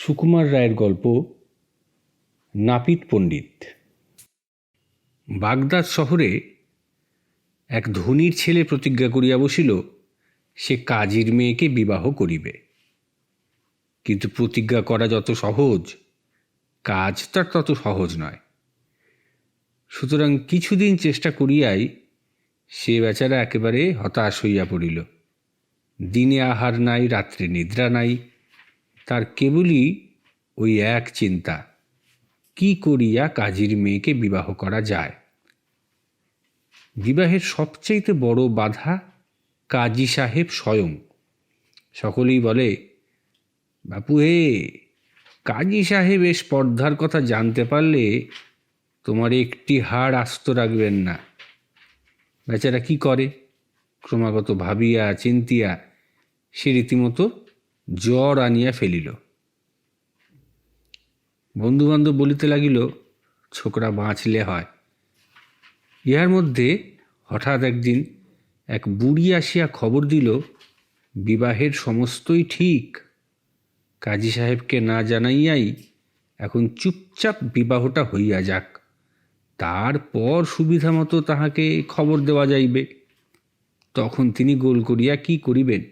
সুকুমার রায়ের গল্প নাপিত পণ্ডিত। বাগদাদ শহরে এক ধনীর ছেলে প্রতিজ্ঞা করিয়া বসিল সে কাজীর মেয়েকে বিবাহ করিবে। কিন্তু প্রতিজ্ঞা করা যত সহজ, কাজ তার তত সহজ নয়। সুতরাং কিছুদিন চেষ্টা করিয়াই সে বেচারা একেবারে হতাশ হইয়া পড়িল। দিনে আহার নাই, রাত্রে নিদ্রা নাই। তার কেবলই ওই এক চিন্তা, কি করিয়া কাজীর মেয়েকে বিবাহ করা যায়। বিবাহের সবচেয়ে বড় বাধা কাজী সাহেব স্বয়ং। সকলেই বলে, বাপু হে, কাজী সাহেব এ স্পর্ধার কথা জানতে পারলে তোমার একটি হাড় আস্ত রাখবেন না। বেচারা কি করে, ক্রমাগত ভাবিয়া চিন্তিয়া সে রীতিমতো জ্বর আনিয়া ফেলিল। বন্ধুবান্ধব বলিতে লাগিল, ছোকরা বাঁচলে হয়। ইহার মধ্যে হঠাৎ একদিন এক বুড়ি আসিয়া খবর দিল, বিবাহের সমস্তই ঠিক, কাজী সাহেবকে না জানাইয়াই এখন চুপচাপ বিবাহটা হইয়া যাক, তারপর সুবিধা মতো তাহাকে খবর দেওয়া যাইবে, তখন তিনি গোল করিয়া কি করিবেন।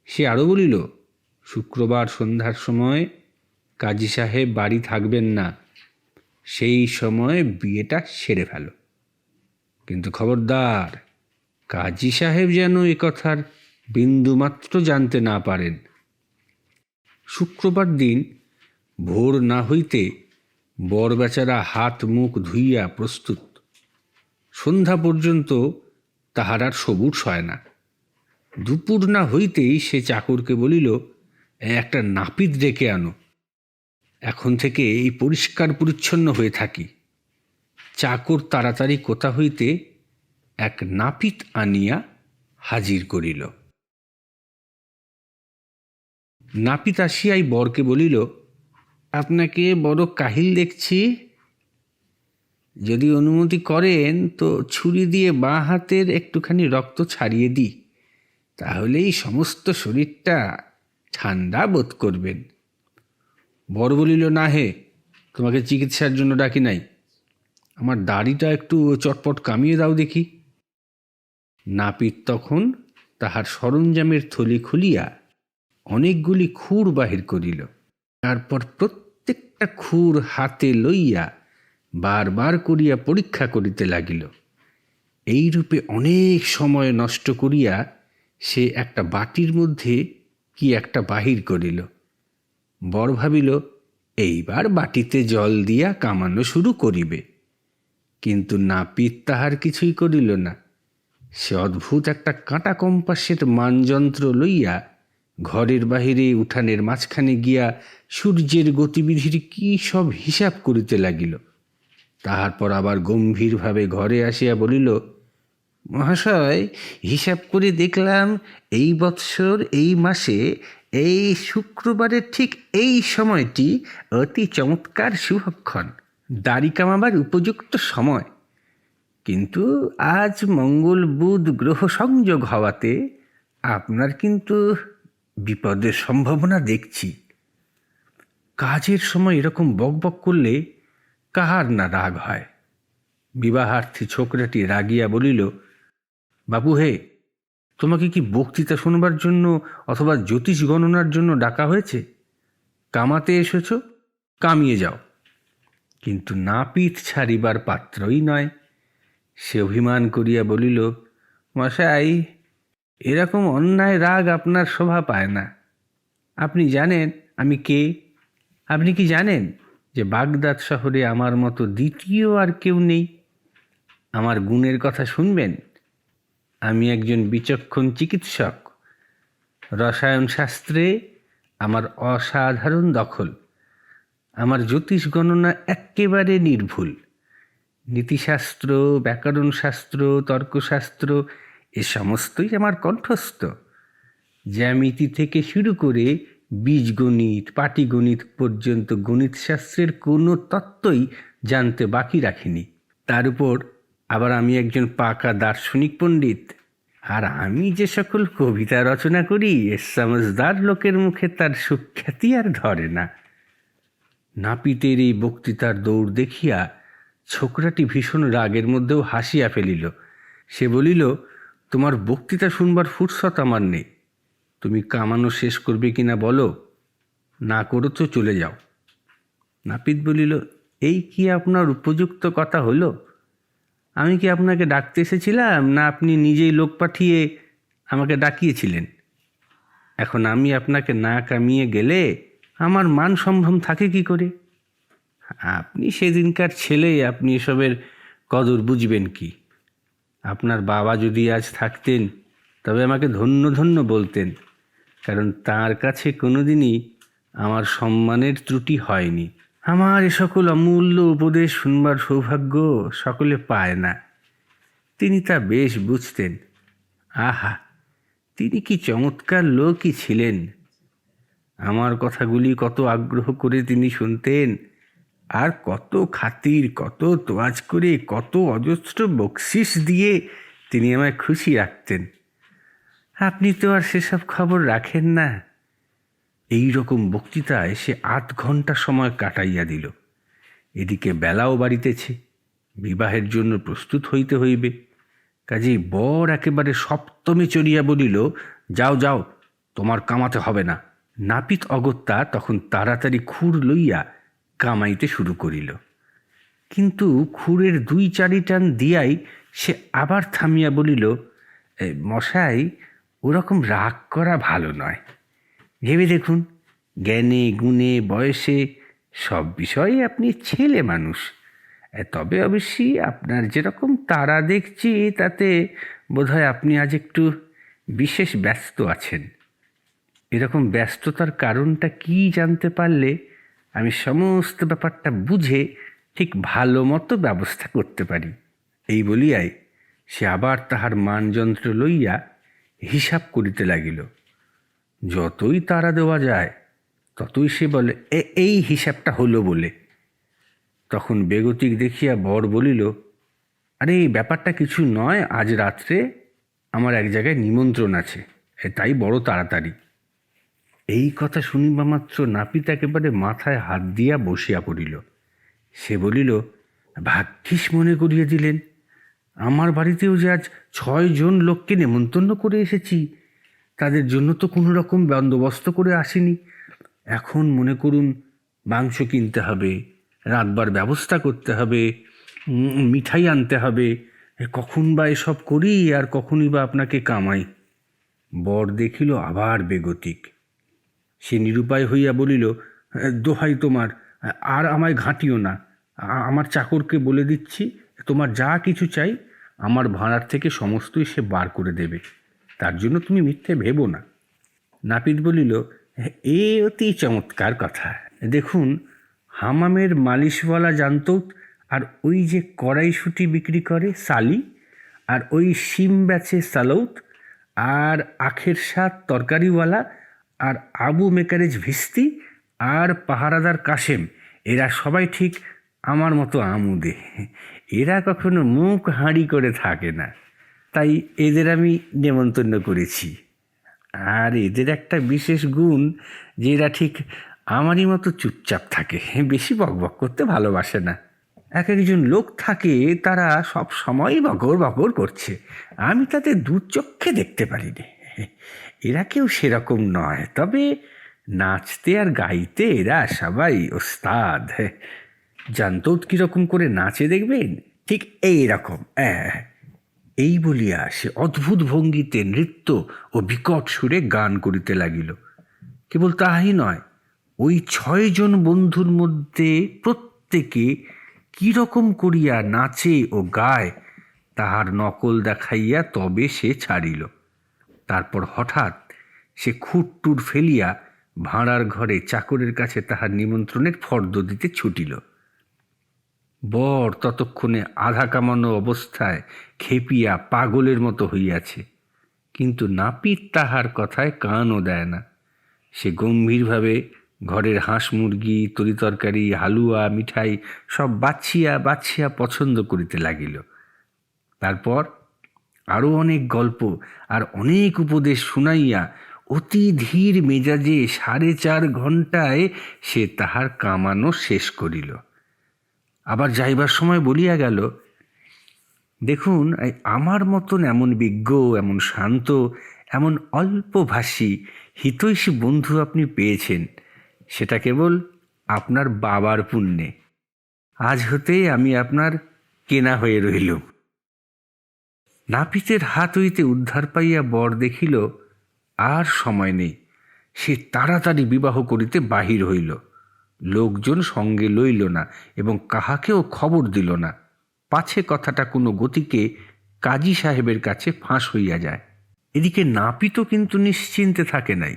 সে আরও বলিল, শুক্রবার সন্ধ্যার সময় কাজী সাহেব বাড়ি থাকবেন না, সেই সময় বিয়েটা সেরে ফেল। কিন্তু খবরদার, কাজী সাহেব যেন এ কথার বিন্দুমাত্র জানতে না পারেন। শুক্রবার দিন ভোর না হইতে বর বেচারা হাত মুখ ধুইয়া প্রস্তুত। সন্ধ্যা পর্যন্ত তাহার আর সবুর হয় না। দুপুর না হইতেই সে চাকরকে বলিল, একটা নাপিত ডেকে আনো, এখন থেকে এই পরিষ্কার পরিচ্ছন্ন হয়ে থাকি। চাকর তাড়াতাড়ি কোথা হইতে এক নাপিত আনিয়া হাজির করিল। নাপিত আসিয়াই বরকে বলিল, আপনাকে বড় কাহিল দেখছি, যদি অনুমতি করেন তো ছুরি দিয়ে বাঁ হাতের একটুখানি রক্ত ছাড়িয়ে দিই, তাহলেই সমস্ত শরীরটা ঠান্ডা বোধ করবেন। বর বলিল, না হে, তোমাকে চিকিৎসার জন্য ডাকি নাই, আমার দাড়িটা একটু চটপট কামিয়ে দাও দেখি। নাপিত তখন তাহার সরঞ্জামের থলি খুলিয়া অনেকগুলি খুর বাহির করিল। তারপর প্রত্যেকটা খুর হাতে লইয়া বারবার করিয়া পরীক্ষা করিতে লাগিল। এইরূপে অনেক সময় নষ্ট করিয়া সে একটা বাটির মধ্যে কি একটা বাহির করিল। বর ভাবিল, এইবার বাটিতে জল দিয়া কামানো শুরু করিবে। কিন্তু নাপিত তাহার কিছুই করিল না। সে অদ্ভুত একটা কাঁটা কম্পাসের মানযন্ত্র লইয়া ঘরের বাহিরে উঠানের মাঝখানে গিয়া সূর্যের গতিবিধির কি সব হিসাব করিতে লাগিল। তাহার পর আবার গম্ভীরভাবে ঘরে আসিয়া বলিল, মহাশয়, হিসাব করে দেখলাম এই বৎসর এই মাসে এই শুক্রবারের ঠিক এই সময়টি অতি চমৎকার শুভক্ষণ, দাড়ি কামাবার উপযুক্ত সময়। কিন্তু আজ মঙ্গল বুধ গ্রহ সংযোগ হওয়াতে আপনার কিন্তু বিপদের সম্ভাবনা দেখছি। কাজের সময় এরকম বকবক করলে কাহার না রাগ হয়। বিবাহার্থী ছোকরাটি রাগিয়া বলিল, বাবু হে, তোমাকে কি বক্তৃতা শোনবার জন্য অথবা জ্যোতিষ গণনার জন্য ডাকা হয়েছে? কামাতে এসেছ, কামিয়ে যাও। কিন্তু নাপিত ছাড়িবার পাত্রই নয়। সে অভিমান করিয়া বলিল, মশাই, এরকম অন্যায় রাগ আপনার শোভা পায় না। আপনি জানেন আমি কে? আপনি কি জানেন যে বাগদাদ শহরে আমার মতো দ্বিতীয় আর কেউ নেই? আমার গুণের কথা শুনবেন। আমি একজন বিচক্ষণ চিকিৎসক। রসায়ন শাস্ত্রে আমার অসাধারণ দখল। আমার জ্যোতিষ গণনা একেবারে নির্ভুল। নীতিশাস্ত্র, ব্যাকরণশাস্ত্র, তর্কশাস্ত্র এ সমস্তই আমার কণ্ঠস্থ। জ্যামিতি থেকে শুরু করে বীজগণিত, পাটিগণিত পর্যন্ত গণিতশাস্ত্রের কোনো তত্ত্বই জানতে বাকি রাখিনি। তার উপর আবার আমি একজন পাকা দার্শনিক পণ্ডিত। আর আমি যে সকল কবিতা রচনা করি, সমজদার লোকের মুখে তার সুখ্যাতি আর ধরে না। নাপিতের এই বক্তৃতার দৌড় দেখিয়া ছোকরাটি ভীষণ রাগের মধ্যেও হাসিয়া ফেলিল। সে বলিল, তোমার বক্তৃতা শুনবার ফুরসত আমার নেই। তুমি কামানো শেষ করবে কিনা বলো, না করো তো চলে যাও। নাপিত বলিল, এই কি আপনার উপযুক্ত কথা হলো? আমি কি আপনাকে ডাকতে এসেছিলাম, না আপনি নিজেই লোক পাঠিয়ে আমাকে ডাকিয়েছিলেন? এখন আমি আপনাকে না কামিয়ে গেলে আমার মান সম্ভ্রম থাকে কি করে? আপনি সেদিনকার ছেলে, আপনি এসবের কদর বুঝবেন কি? আপনার বাবা যদি আজ থাকতেন তবে আমাকে ধন্য ধন্য বলতেন, কারণ তার কাছে কোনোদিনই আমার সম্মানের ত্রুটি হয়নি। আমার এ সকল অমূল্য উপদেশ শুনবার সৌভাগ্য সকলে পায় না। তিনি তা বেশ বুঝতেন। আহা, তিনি কি চমৎকার লোকই ছিলেন! আমার কথাগুলি কত আগ্রহ করে তিনি শুনতেন, আর কত খাতির, কত তোয়াজ করে, কত অজস্র বকশিস দিয়ে তিনি আমায় খুশি রাখতেন। আপনি তো আর সেসব খবর রাখেন না। এই রকম বক্তৃতায় সে ৮ ঘন্টা সময় কাটাইয়া দিল। এদিকে বেলাও বাড়িতেছে, বিবাহের জন্য প্রস্তুত হইতে হইবে। কাজেই বর একেবারে সপ্তমে চড়িয়া বলিল, যাও যাও, তোমার কামাতে হবে না। নাপিত অগত্যা তখন তাড়াতাড়ি খুর লইয়া কামাইতে শুরু করিল। কিন্তু খুরের ২-৪ টান দিয়াই সে আবার থামিয়া বলিল, মশাই, ওরকম রাগ করা ভালো নয়। ভেবে দেখুন, জ্ঞানে গুণে বয়সে সব বিষয়ে আপনি ছেলে মানুষ। তবে অবশ্যই আপনার যেরকম তারা দেখছি, তাতে বোধহয় আপনি আজ একটু বিশেষ ব্যস্ত আছেন। এরকম ব্যস্ততার কারণটা কি জানতে পারলে আমি সমস্ত ব্যাপারটা বুঝে ঠিক ভালো মতো ব্যবস্থা করতে পারি। এই বলিয়াই সে আবার তাহার মানযন্ত্র লইয়া হিসাব করিতে লাগিল। যতই তাড়া দেওয়া যায় ততই সে বলে, এই হিসাবটা হলো বলে। তখন বেগতিক দেখিয়া বর বলিল, আরে এই ব্যাপারটা কিছু নয়, আজ রাত্রে আমার এক জায়গায় নিমন্ত্রণ আছে, তাই বড় তাড়াতাড়ি। এই কথা শুনিবা মাত্র নাপিত একেবারে মাথায় হাত দিয়া বসিয়া পড়িল। সে বলিল, ভাগ্যিস মনে করিয়ে দিলেন। আমার বাড়িতেও যে আজ ৬ জন লোককে নেমন্তন্ন করে এসেছি, তাদের জন্য তো কোনো রকম বন্দোবস্ত করে আসিনি। এখন মনে করুন, মাংস কিনতে হবে, রাতবার ব্যবস্থা করতে হবে, মিঠাই আনতে হবে। কখন বা এসব করি, আর কখনই বা আপনাকে কামাই। বর দেখিল আবার বেগতিক। সে নিরুপায় হইয়া বলিল, দোহাই তোমার, আর আমায় ঘাঁটিও না। আমার চাকরকে বলে দিচ্ছি, তোমার যা কিছু চাই আমার ভাঁড়ার থেকে সমস্তই সে বার করে দেবে। তার জন্য তুমি মিথ্যে ভেবো না। নাপিত বলিল, এ অতি চমৎকার কথা। দেখুন, হামামের মালিশওয়ালা জানতৌত, আর ওই যে কড়াইশুঁটি বিক্রি করে সালি, আর ওই শিম বেচে সালৌত, আর আখের স্বাদ তরকারিওয়ালা, আর আবু মেকারেজ ভিস্তি, আর পাহারাদার কাশেম, এরা সবাই ঠিক আমার মতো আমুদে। এরা কখনো মুখ হাঁড়ি করে থাকে না, তাই এদের আমি নেমন্তন্ন করেছি। আর এদের একটা বিশেষ গুণ যে এরা ঠিক আমারই মতো চুপচাপ থাকে, বেশি বকবক করতে ভালোবাসে না। এক একজন লোক থাকে, তারা সব সময় বকর বকর করছে, আমি তাদের দুচক্ষে দেখতে পারি না। এরা কেউ সেরকম নয়, তবে নাচতে আর গাইতে এরা সবাই ওস্তাদ। জানতো কীরকম করে নাচে দেখবেন, ঠিক এই রকম। এই বলিয়া সে অদ্ভুত ভঙ্গিতে নৃত্য ও বিকট সুরে গান করিতে লাগিল। কেবল তাহাই নয়, ওই ৬ জন বন্ধুর মধ্যে প্রত্যেকে কীরকম করিয়া নাচে ও গায় তাহার নকল দেখাইয়া তবে সে ছাড়িল। তারপর হঠাৎ সে খুঁটটুর ফেলিয়া ভাঁড়ার ঘরে চাকরের কাছে তাহার নিমন্ত্রণের ফর্দ দিতে ছুটিল। বর ততক্ষণে আধা কামানো অবস্থায় খেপিয়া পাগলের মতো হইয়াছে, কিন্তু নাপিত তাহার কথায় কানও দেয় না। সে গম্ভীরভাবে ঘরের হাঁস মুরগি, তরিতরকারি, হালুয়া, মিঠাই সব বাছিয়া বাছিয়া পছন্দ করিতে লাগিল। তারপর আরও অনেক গল্প আর অনেক উপদেশ শুনাইয়া অতি ধীর মেজাজে 4.5 ঘণ্টায় সে তাহার কামানো শেষ করিল। আবার যাইবার সময় বলিয়া গেল, দেখুন, আমার মতন এমন বিজ্ঞ, এমন শান্ত, এমন অল্পভাষী হিতৈষী বন্ধু আপনি পেয়েছেন, সেটা কেবল আপনার বাবার পুণ্যে। আজ হতেই আমি আপনার কেনা হয়ে রইলুম। নাপিতের হাত হইতে উদ্ধার পাইয়া বর দেখিল আর সময় নেই, সে তাড়াতাড়ি বিবাহ করিতে বাহির হইল। লোকজন সঙ্গে লইল না এবং কাহাকেও খবর দিল না, পাছে কথাটা কোনো গতিকে কাজী সাহেবের কাছে ফাঁস হইয়া যায়। এদিকে নাপিতও কিন্তু নিশ্চিন্তে থাকে নাই।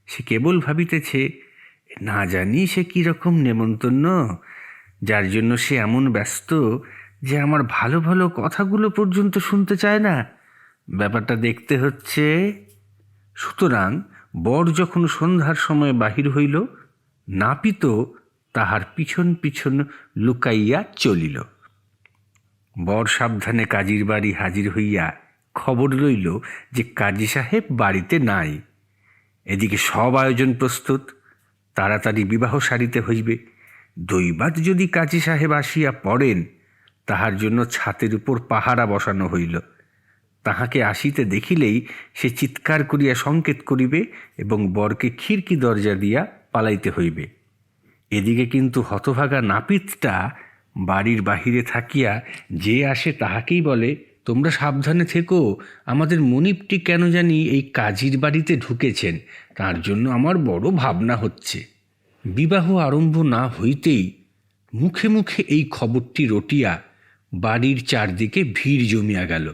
সে কেবল ভাবিতেছে, না জানি সে কীরকম নেমন্তন্ন, যার জন্য সে এমন ব্যস্ত যে আমার ভালো ভালো কথাগুলো পর্যন্ত শুনতে চায় না। ব্যাপারটা দেখতে হচ্ছে। সুতরাং বর যখন সন্ধ্যার সময় বাহির হইল, নাপিতও তাহার পিছন পিছন লুকাইয়া চলিল। বর সাবধানে কাজীর বাড়ি হাজির হইয়া খবর লইল যে কাজী সাহেব বাড়িতে নাই। এদিকে সব আয়োজন প্রস্তুত, তাড়াতাড়ি বিবাহ সারিতে হইবে। দৈবাৎ যদি কাজী সাহেব আসিয়া পড়েন, তাহার জন্য ছাতের উপর পাহারা বসানো হইল। তাহাকে আসিতে দেখিলেই সে চিৎকার করিয়া সংকেত করিবে এবং বরকে খিড়কি দরজা দিয়া পালাইতে হইবে। এদিকে কিন্তু হতভাগা নাপিতটা বাড়ির বাহিরে থাকিয়া যে আসে তাহাকেই বলে, তোমরা সাবধানে থেকো, আমাদের মনিবটি কেন জানি এই কাজীর বাড়িতে ঢুকেছেন, তার জন্য আমার বড় ভাবনা হচ্ছে। বিবাহ আরম্ভ না হইতেই মুখে মুখে এই খবরটি রটিয়া বাড়ির চারদিকে ভিড় জমিয়া গেল।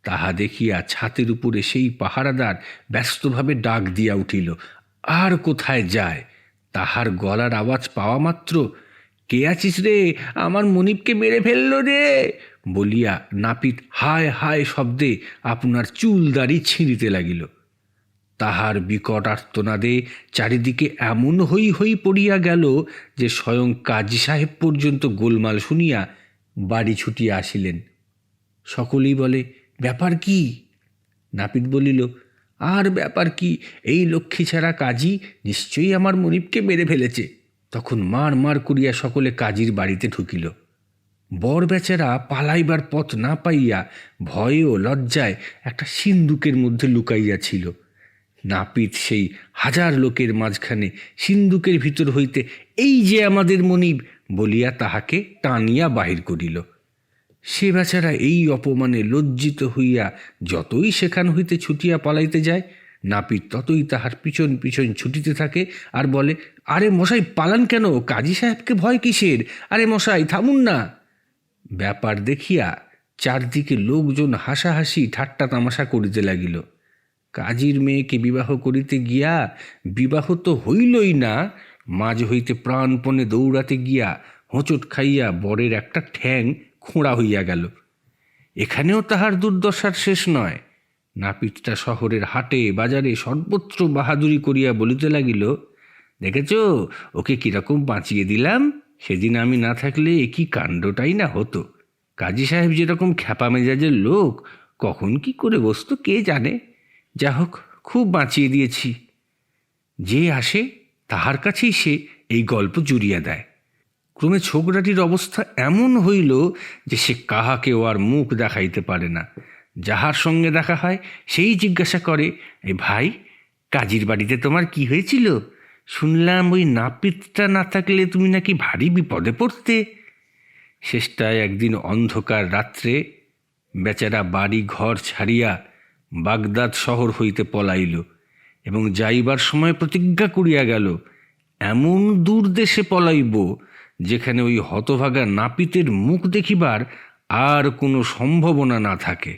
তাহা দেখিয়া ছাতের উপরে সেই পাহারাদার ব্যস্তভাবে ডাক দিয়া উঠিল। আর কোথায় যায়, তাহার গলার আওয়াজ পাওয়া মাত্র, কে আছিস রে, আমার মনিবকে মেরে ফেলল রে বলিয়া নাপিত হায় হায় শব্দে আপনার চুল দাড়ি ছিঁড়িতে লাগিল। তাহার বিকট আর্তনাদে চারিদিকে এমন হই হই পড়িয়া গেল যে স্বয়ং কাজী সাহেব পর্যন্ত গোলমাল শুনিয়া বাড়ি ছুটিয়া আসিলেন। সকলেই বলে, ব্যাপার কি? নাপিত বলিল, আর ব্যাপার কি, এই লক্ষ্মী ছাড়া কাজী নিশ্চয়ই আমার মনিবকে মেরে ফেলেছে। তখন মার মার করিয়া সকলে কাজীর বাড়িতে ঢুকিল। বর বেচারা পালাইবার পথ না পাইয়া ভয়ে ও লজ্জায় একটা সিন্দুকের মধ্যে লুকাইয়াছিল। নাপিত সেই হাজার লোকের মাঝখানে সিন্দুকের ভিতর হইতে এই যে আমাদের মনিব বলিয়া তাহাকে টানিয়া বাহির করিল। সে বেচারা এই অপমানে লজ্জিত হইয়া যতই সেখান হইতে ছুটিয়া পালাইতে যায়, নাপিত ততই তাহার পিছন পিছন ছুটিতে থাকে আর বলে, আরে মশাই পালান কেন, কাজী সাহেবকে ভয় কিসের, আরে মশাই থামুন না। ব্যাপার দেখিয়া চারদিকে লোকজন হাসাহাসি ঠাট্টা তামাশা করিতে লাগিল। কাজীর মেয়েকে বিবাহ করিতে গিয়া বিবাহ তো হইলই না, মাঝ হইতে প্রাণপণে দৌড়াতে গিয়া হোঁচট খাইয়া বরের একটা ঠ্যাং খোঁড়া হইয়া গেল। এখানেও তাহার দুর্দশার শেষ নয়। নাপিতটা শহরের হাটে বাজারে সর্বত্র বাহাদুরি করিয়া বলিতে লাগিল, দেখেছ ওকে কিরকম বাঁচিয়ে দিলাম, সেদিন আমি না থাকলে এ কি কাণ্ডটাই না হতো। কাজী সাহেব যেরকম খ্যাপা মেজাজের লোক, কখন কি করে বসতো কে জানে। যা হোক, খুব বাঁচিয়ে দিয়েছি। যে আসে তাহার কাছেই সে এই গল্প জুড়িয়া দেয়। ক্রমে ছোকরাটির অবস্থা এমন হইল যে সে কাহাকেও আর মুখ দেখাইতে পারে না। যাহার সঙ্গে দেখা হয় সেই জিজ্ঞাসা করে, এই ভাই, কাজীর বাড়িতে তোমার কি হয়েছিল? শুনলাম ওই নাপিতটা না থাকলে তুমি নাকি ভারী বিপদে পড়তে। শেষটায় একদিন অন্ধকার রাত্রে বেচারা বাড়ি ঘর ছাড়িয়া বাগদাদ শহর হইতে পলাইল এবং যাইবার সময় প্রতিজ্ঞা করিয়া গেল, এমন দূর দেশে পলাইব যেখানে ওই হতভাগা নাপিতের মুখ দেখিবার আর কোনো সম্ভাবনা না থাকে।